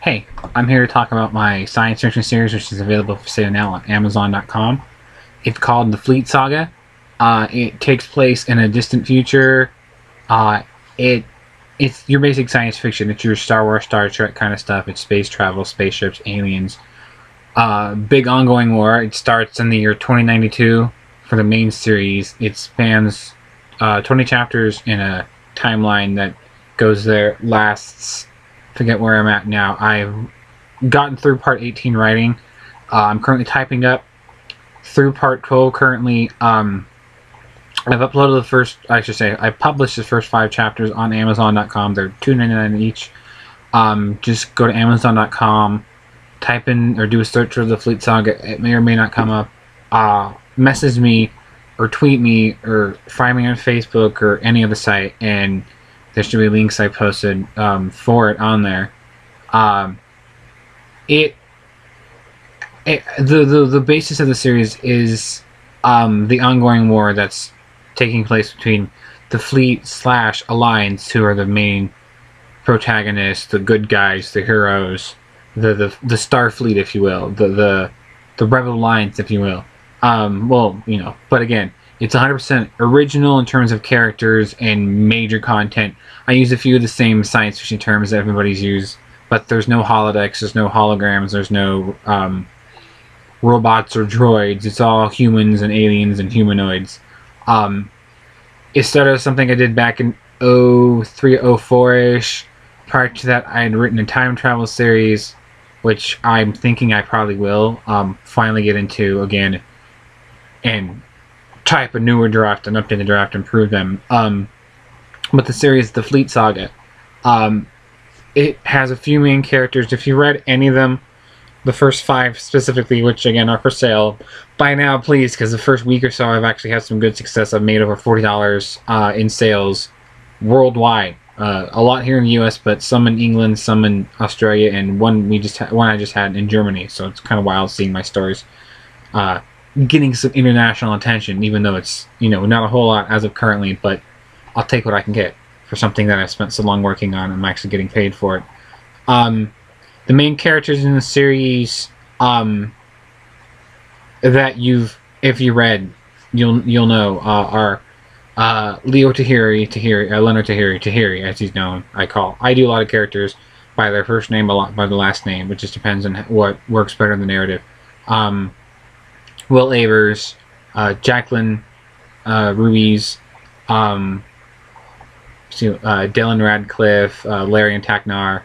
Hey, I'm here to talk about my science fiction series, which is available for sale now on Amazon.com. It's called The Fleet Saga. It takes place in a distant future. Uh, it's your basic science fiction. It's your Star Wars, Star Trek kind of stuff. It's space travel, spaceships, aliens. Big ongoing war. It starts in the year 2092 for the main series. It spans 20 chapters in a timeline that goes there, lasts, forget where I'm at now. I've gotten through part 18 writing. I'm currently typing up through part 12 currently. I've uploaded the first, I published the first 5 chapters on Amazon.com. They're $2.99 each. Just go to Amazon.com, type in or do a search for the Fleet Saga. It may or may not come up. Message me or tweet me or find me on Facebook or any other site, and there should be links I posted for it on there. The basis of the series is the ongoing war that's taking place between the Fleet / Alliance, who are the main protagonists, the good guys, the heroes, the Starfleet, if you will, the Rebel Alliance, if you will. Well, you know, but again, it's 100% original in terms of characters and major content. I use a few of the same science fiction terms that everybody's used, but there's no holodecks, there's no holograms, there's no robots or droids. It's all humans and aliens and humanoids. It started as something I did back in 03, 04-ish. Prior to that, I had written a time travel series, which I'm thinking I probably will finally get into again and type a newer draft and update the draft and improve them. But the series, The Fleet Saga, it has a few main characters. If you read any of them, the first 5 specifically, which again are for sale, buy now please, because the first week or so I've actually had some good success. I've made over $40 in sales worldwide. A lot here in the U.S., but some in England, some in Australia, and one I just had in Germany. So it's kind of wild seeing my stories getting some international attention, even though it's, you know, not a whole lot as of currently, but I'll take what I can get for something that I've spent so long working on. I'm actually getting paid for it. The main characters in the series that if you read, you'll know are Leonard Tahiri, as he's known. I do a lot of characters by their first name, a lot by the last name. It just depends on what works better in the narrative. Will Avers, Jacqueline Ruiz, Dylan Radcliffe, Larry and Taknar,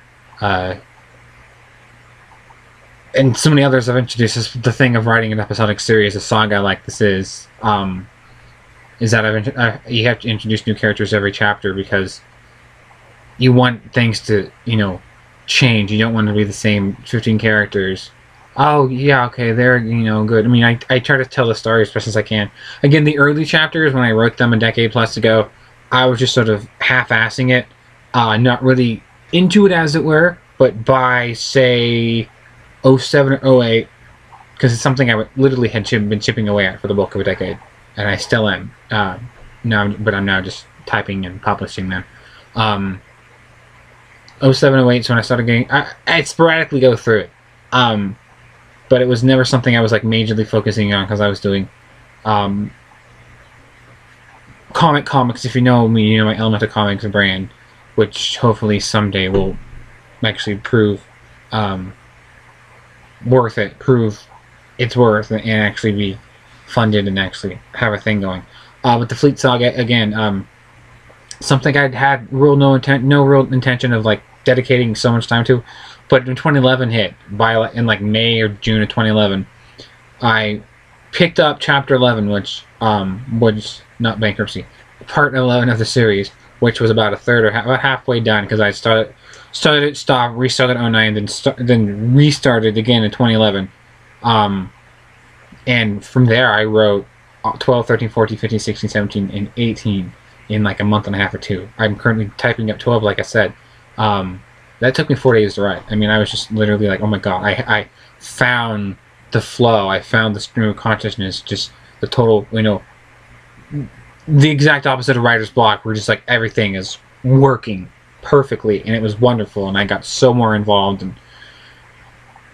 and so many others I've introduced. This, the thing of writing an episodic series, a saga like this is that you have to introduce new characters every chapter because you want things to, you know, change. You don't want to be the same 15 characters. Oh, yeah, okay, they're, you know, good. I mean, I try to tell the story as best as I can. Again, the early chapters, when I wrote them a decade plus ago, I was just sort of half-assing it, not really into it, as it were, but by, say, 07 or 08, because it's something I literally had been chipping away at for the bulk of a decade, and I still am. But I'm now just typing and publishing them. 07, 08 is when I started getting... I'd sporadically go through it. But it was never something I was like majorly focusing on because I was doing comics. If you know me, you know my Elemental Comics brand, which hopefully someday will actually prove worth it, prove its worth, and actually be funded and actually have a thing going. But the Fleet Saga, again, something I'd had no real intention of like dedicating so much time to. But when 2011 hit, in like May or June of 2011, I picked up Chapter 11, which was not bankruptcy, Part 11 of the series, which was about a third or about halfway done because I stopped, restarted in 09, then restarted again in 2011. And from there I wrote 12, 13, 14, 15, 16, 17, and 18 in like a month and a half or 2. I'm currently typing up 12, like I said. That took me 4 days to write. I mean, I was just literally like, oh my god, I found the flow, I found the stream of consciousness, just the total, you know, the exact opposite of writer's block, where just like everything is working perfectly, and it was wonderful, and I got so more involved, and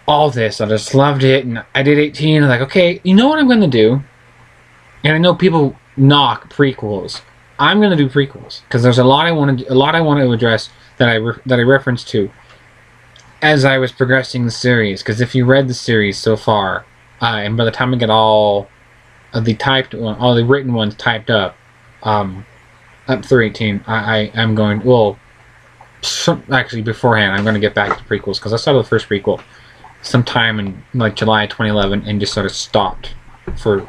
all this. I just loved it, and I did 18. I'm like, okay, you know what I'm going to do? And I know people knock prequels. I'm going to do prequels because there's a lot I want to address that I referenced to as I was progressing the series. Because if you read the series so far, and by the time I get all of the written ones typed up through 18, I'm going, well, actually beforehand, I'm going to get back to prequels because I started the first prequel sometime in like July 2011 and just sort of stopped for.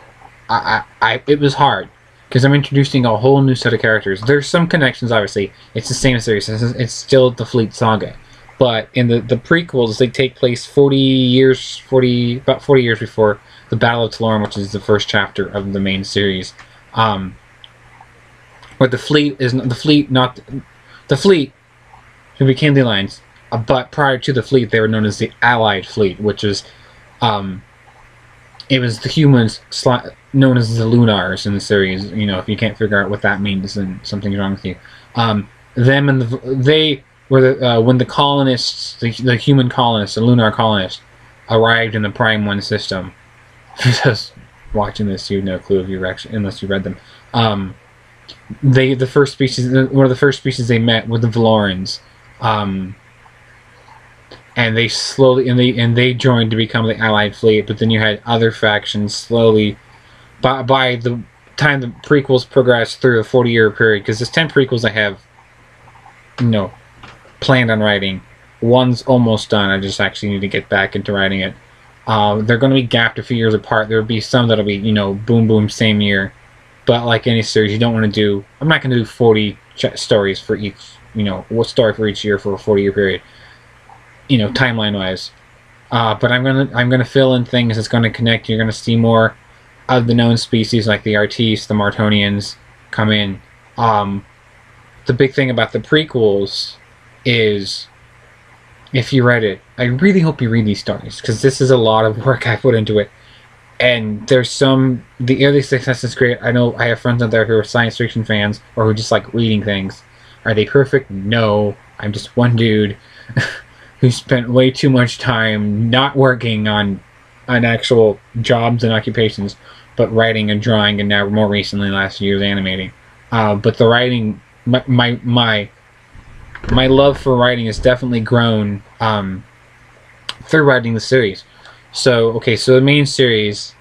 It was hard because I'm introducing a whole new set of characters. There's some connections, obviously. It's the same series. It's still the Fleet Saga, but in the prequels, they take place about 40 years before the Battle of Taloran, which is the first chapter of the main series. Where the fleet who became the Alliance, but prior to the fleet, they were known as the Allied Fleet, which is, it was the humans known as the Lunars in the series. You know, if you can't figure out what that means, then something's wrong with you. They were when the colonists, the human colonists, the lunar colonists, arrived in the Prime 1 system. Just watching this, you have no clue if you unless you read them. One of the first species they met were the Valorans. And they slowly joined to become the Allied Fleet, but then you had other factions slowly. By the time the prequels progressed through a 40-year period, because there's 10 prequels I have, planned on writing. One's almost done. I just actually need to get back into writing it. They're going to be gapped a few years apart. There'll be some that'll be, boom, same year. But like any series, you don't want to do. I'm not going to do 40 stories for each. One story for each year for a 40-year period. Timeline wise. But I'm gonna fill in things that's going to connect. You're going to see more of the known species like the Artis, the Martonians come in. The big thing about the prequels is, if you read it, I really hope you read these stories because this is a lot of work I put into it. And there's the early success is great. I know I have friends out there who are science fiction fans or who just like reading things. Are they perfect? No. I'm just one dude who spent way too much time not working on actual jobs and occupations, but writing and drawing, and now more recently, last year's animating. But the writing, my love for writing has definitely grown through writing the series. So the main series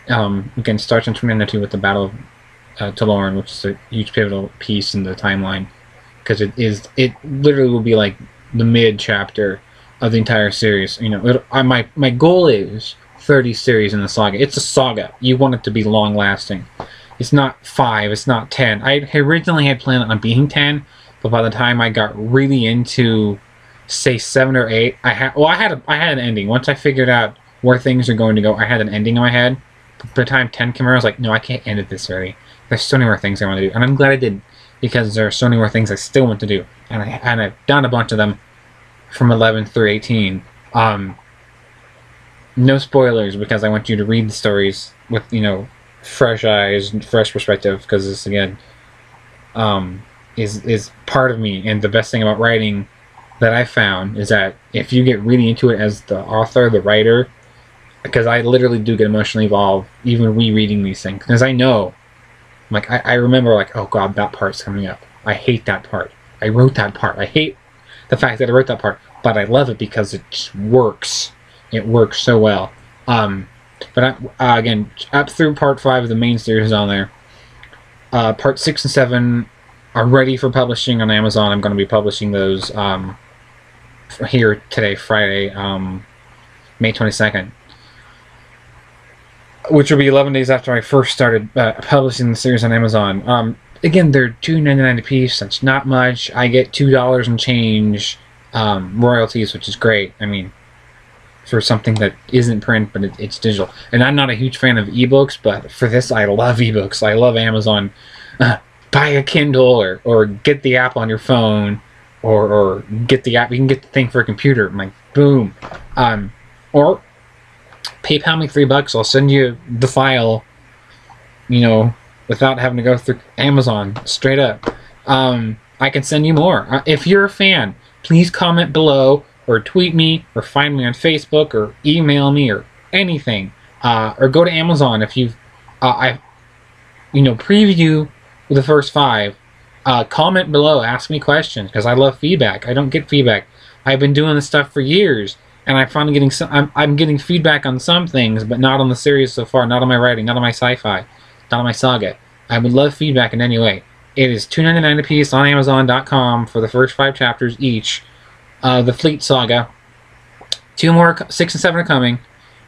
again starts in 2092 with the Battle of Taloran, which is a huge pivotal piece in the timeline, because it literally will be like the mid chapter of the entire series. My goal is 30 series in the saga. It's a saga. You want it to be long lasting. It's not 5. It's not 10. I originally had planned on being 10, but by the time I got really into, say, 7 or 8, I had an ending. Once I figured out where things are going to go, I had an ending in my head. But by the time 10 came around, I was like, no, I can't end it this early. There's so many more things I want to do, and I'm glad I didn't, because there are so many more things I still want to do, and I've done a bunch of them from 11 through 18. No spoilers, because I want you to read the stories with fresh eyes and fresh perspective, because this again is part of me. And the best thing about writing that I found is that if you get really into it as the author, the writer, because I literally do get emotionally involved even rereading these things, because I know, like, I remember, like, oh god, that part's coming up. I hate that part. I wrote that part. I hate the fact that I wrote that part, but I love it because it just works. It works so well. But again, up through part 5 of the main series is on there. Part 6 and 7 are ready for publishing on Amazon. I'm going to be publishing those here today, Friday, May 22nd. Which will be 11 days after I first started publishing the series on Amazon. Again, they're $2.99 a piece. That's not much. I get $2 and change royalties, which is great. I mean, for something that isn't print, but it's digital. And I'm not a huge fan of ebooks, but for this, I love ebooks. I love Amazon. Buy a Kindle or get the app on your phone, or get the app. You can get the thing for a computer. I'm like, boom. Or PayPal me $3. I'll send you the file, without having to go through Amazon, straight up. I can send you more. If you're a fan, please comment below or tweet me, or find me on Facebook, or email me, or anything. Or go to Amazon if you've, preview the first 5. Comment below, ask me questions, because I love feedback. I don't get feedback. I've been doing this stuff for years, and I'm finally getting I'm getting feedback on some things, but not on the series so far, not on my writing, not on my sci-fi, not on my saga. I would love feedback in any way. It is $2.99 a piece on Amazon.com for the first 5 chapters each. The Fleet Saga. 2 more, 6 and 7 are coming.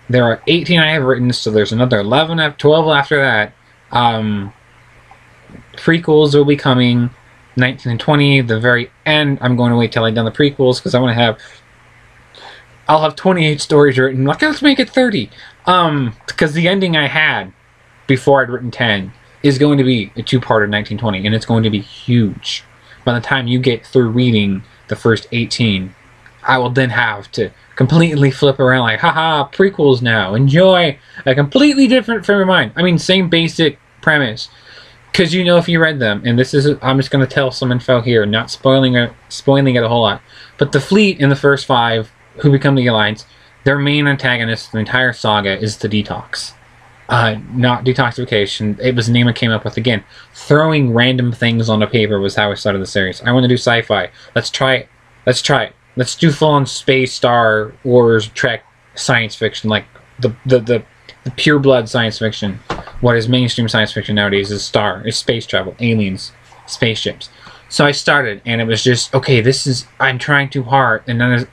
There are 18 I have written, so there's another 12 after that. Prequels will be coming, 19 and 20. The very end, I'm going to wait till I've done the prequels, because I want to have... I'll have 28 stories written. Like, let's make it 30. Because the ending I had before I'd written 10 is going to be a 2-parter 1920, and it's going to be huge. By the time you get through reading the first 18, I will then have to completely flip around like, haha, prequels now. Enjoy a completely different frame of mind. I mean, same basic premise. Because if you read them, and this is, I'm just going to tell some info here, not spoiling it a whole lot. But the Fleet in the first 5, who become the Alliance, their main antagonist, the entire saga, is the Detox. Not detoxification. It was the name I came up with again. Throwing random things on the paper was how I started the series. I want to do sci-fi. Let's try it. Let's try it. Let's do full-on space, Star Wars, Trek, science fiction, like the pure blood science fiction. What is mainstream science fiction nowadays is space travel, aliens, spaceships. So I started, and it was just, okay, I'm trying too hard. And then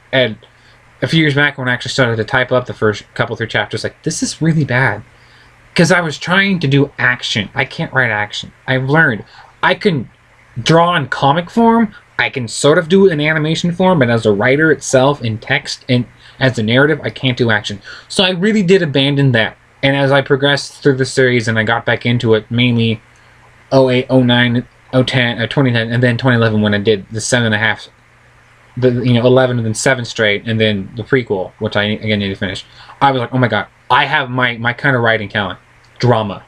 a few years back when I actually started to type up the first couple 3 chapters, like, this is really bad. Because I was trying to do action. I can't write action. I've learned I can draw in comic form. I can sort of do it in animation form, but as a writer itself, in text, and as a narrative, I can't do action. So I really did abandon that. And as I progressed through the series and I got back into it, mainly 08, 09, 010, 2010, and then 2011 when I did the 7.5, 11 and then 7 straight, and then the prequel, which I again need to finish. I was like, oh my god, I have my kind of writing talent. Drama.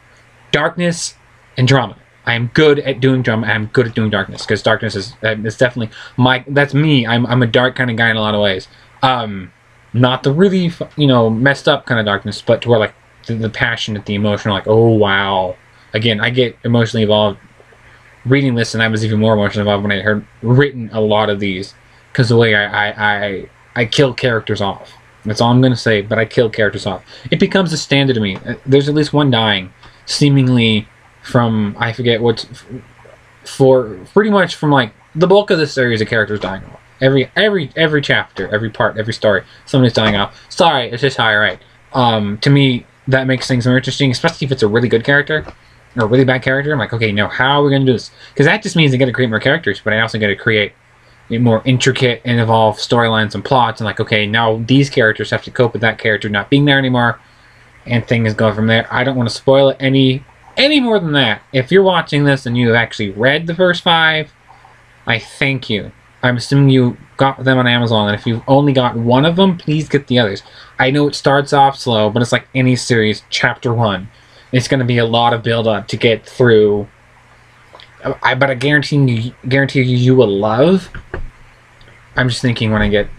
Darkness and drama. I am good at doing drama. I'm good at doing darkness, because darkness is definitely that's me. I'm a dark kind of guy in a lot of ways. Not the really messed up kind of darkness, but to where like the passionate, the emotional, like, oh wow. Again, I get emotionally involved reading this, and I was even more emotionally involved when I heard written a lot of these, because the way I kill characters off. That's all I'm going to say, but I kill characters off. It becomes a standard to me. There's at least one dying, seemingly from, I forget what, for pretty much from like the bulk of the series of characters dying off. Every chapter, every part, every story, somebody's dying off. Sorry, it's just how I write. To me, that makes things more interesting, especially if it's a really good character or a really bad character. I'm like, okay, now how are we going to do this? Because that just means I got to create more characters, but I also got to create more intricate and involved storylines and plots. And like, okay, now these characters have to cope with that character not being there anymore, and things go from there. I don't want to spoil it any more than that. If you're watching this and you have actually read the first 5, I thank you. I'm assuming you got them on Amazon, and if you've only got one of them, please get the others. I know it starts off slow, but it's like any series, chapter 1. It's going to be a lot of build-up to get through. But I guarantee you will love. I'm just thinking when I get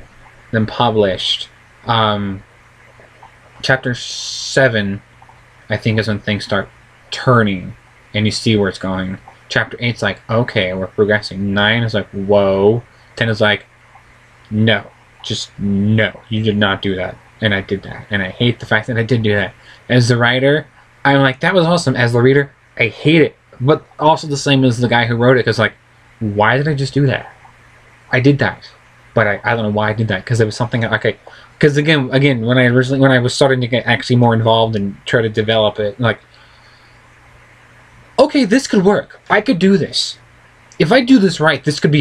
them published. Chapter 7, I think, is when things start turning, and you see where it's going. Chapter 8's like, okay, we're progressing. 9 is like, whoa. 10 is like, no. Just no. You did not do that. And I did that. And I hate the fact that I did do that. As the writer, I'm like, that was awesome. As the reader, I hate it. But also the same as the guy who wrote it, because like, why did I just do that? I did that. But I don't know why I did that, because it was something, okay. Because again, when I was starting to get actually more involved and try to develop it, like, okay, this could work. I could do this. If I do this right, this could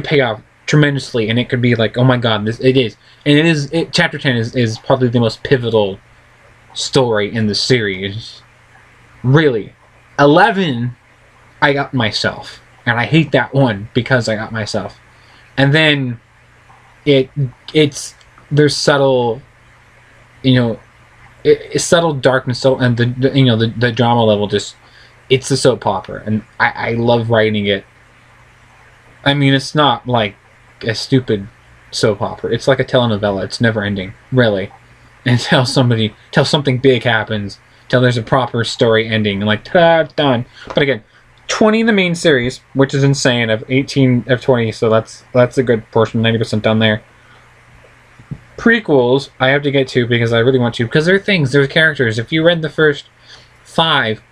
pay off tremendously, and it could be like, oh my god, it is. And chapter 10 is probably the most pivotal story in the series. Really. 11, I got myself. And I hate that one because I got myself. And then there's subtle, it's subtle darkness, and the drama level just, it's a soap opera, and I love writing it. I mean, it's not like a stupid soap opera. It's like a telenovela. It's never ending, really. Until something big happens, till there's a proper story ending, and like, ta-da, it's done. But again, 20 in the main series, which is insane, of 18 of 20, so that's a good portion, 90% done there. Prequels, I have to get to because I really want to, because there are things, there are characters. If you read the first 5,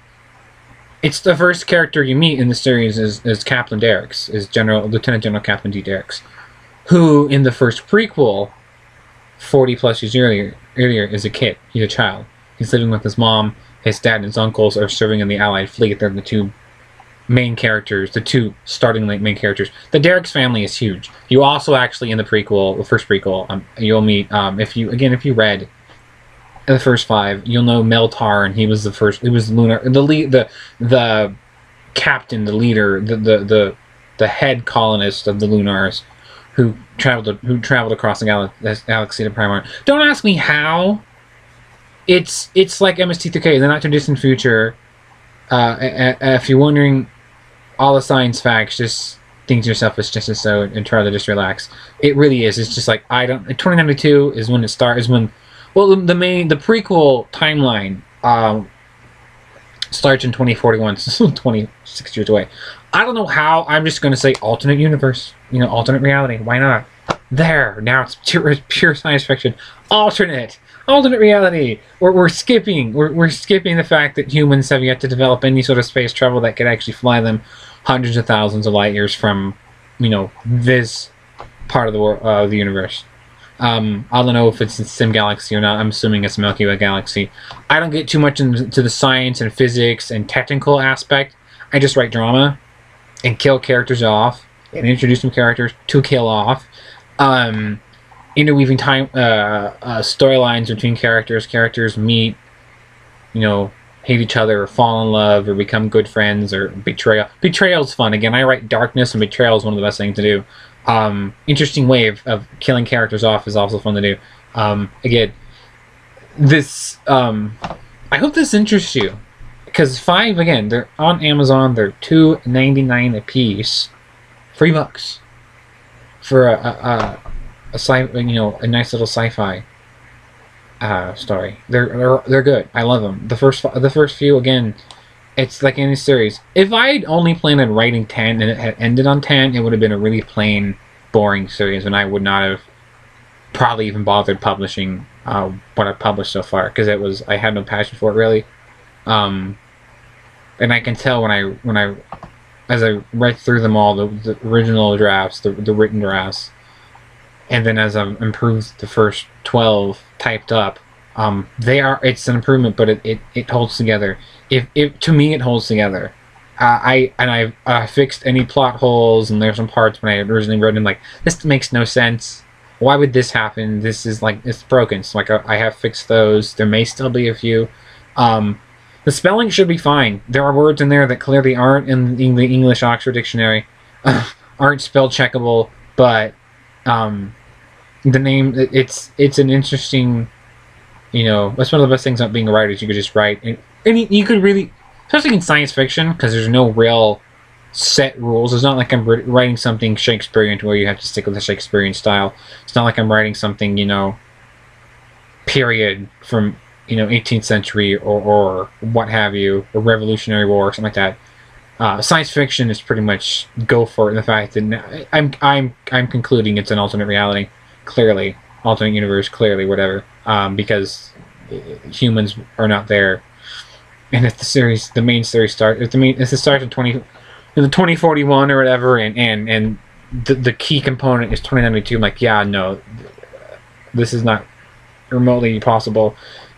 it's the first character you meet in the series is Captain Derricks, is Lieutenant General Captain D. Derricks, who in the first prequel, 40 plus years earlier, is a kid. He's a child. He's living with his mom. His dad and his uncles are serving in the Allied fleet. They're the two main characters, the two starting main characters. The Derricks family is huge. You also actually in the prequel, the first prequel, you'll meet if you read the first 5, you'll know Meltar, and he was the first. He was the captain, the leader, the head colonist of the Lunars, who traveled across the galaxy to Primarch. Don't ask me how. It's like MST3K, the not too distant future. If you're wondering all the science facts, just think to yourself it's just so, and try to just relax. It really is. It's just like 2092 is when it starts. Well, the prequel timeline starts in 2041, so 26 years away. I don't know how. I'm just going to say alternate universe. Alternate reality. Why not? There. Now it's pure science fiction. Alternate reality. We're skipping the fact that humans have yet to develop any sort of space travel that could actually fly them hundreds of thousands of light years from, this part of the universe. I don't know if it's the Sim Galaxy or not. I'm assuming it's Milky Way Galaxy. I don't get too much into the science and physics and technical aspect. I just write drama and kill characters off and introduce some characters to kill off. Interweaving storylines between characters. Characters meet, hate each other or fall in love or become good friends, or betrayal. Betrayal's fun. Again, I write darkness, and betrayal is one of the best things to do. Interesting way of killing characters off is also fun to do. Again, this I hope this interests you, because 5, again, they're on Amazon. They're $2.99 a piece, $3 for a nice little sci-fi story. They're good. I love them. The first few, again, it's like any series. If I'd only planned on writing 10 and it had ended on 10, it would have been a really plain, boring series, and I would not have probably even bothered publishing what I've published so far, because I had no passion for it really. And I can tell when I as I read through them all, the original drafts, the written drafts, and then as I've improved the first 12 typed up, it's an improvement, but it holds together. To me, it holds together. I've fixed any plot holes, and there's some parts when I originally wrote them like, this makes no sense. Why would this happen? This is like, it's broken. So like I have fixed those. There may still be a few. The spelling should be fine. There are words in there that clearly aren't in the English Oxford Dictionary, aren't spell checkable, but the name, it's an interesting, that's one of the best things about being a writer, is you could just write, and you could really, especially in science fiction, because there's no real set rules. It's not like I'm writing something Shakespearean to where you have to stick with the Shakespearean style. It's not like I'm writing something, period from, 18th century or what have you, a Revolutionary War or something like that. Science fiction is pretty much go for it. The fact that I'm concluding it's an alternate reality, clearly, alternate universe, clearly, whatever, because humans are not there. And if the main series starts, if it starts in 2041 or whatever, and the key component is 2092, I'm like, yeah, no, this is not remotely possible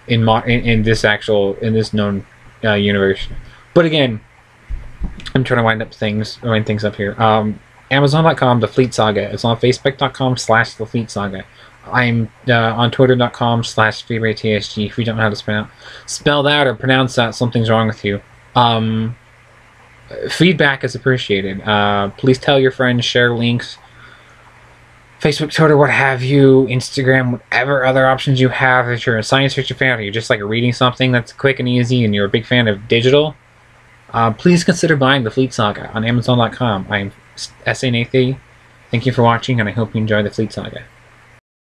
in this known universe. But again, I'm trying to wind things up here. Amazon.com, The Fleet Saga. It's on Facebook.com/The Fleet Saga. I'm on Twitter.com/FreeRayTSG. If you don't know how to spell that or pronounce that, something's wrong with you. Feedback is appreciated. Please tell your friends, share links. Facebook, Twitter, what have you, Instagram, whatever other options you have. If you're a science fiction fan, or you're just like reading something that's quick and easy, and you're a big fan of digital, please consider buying The Fleet Saga on Amazon.com. I'm S.A. Nathan. Thank you for watching, and I hope you enjoy The Fleet Saga.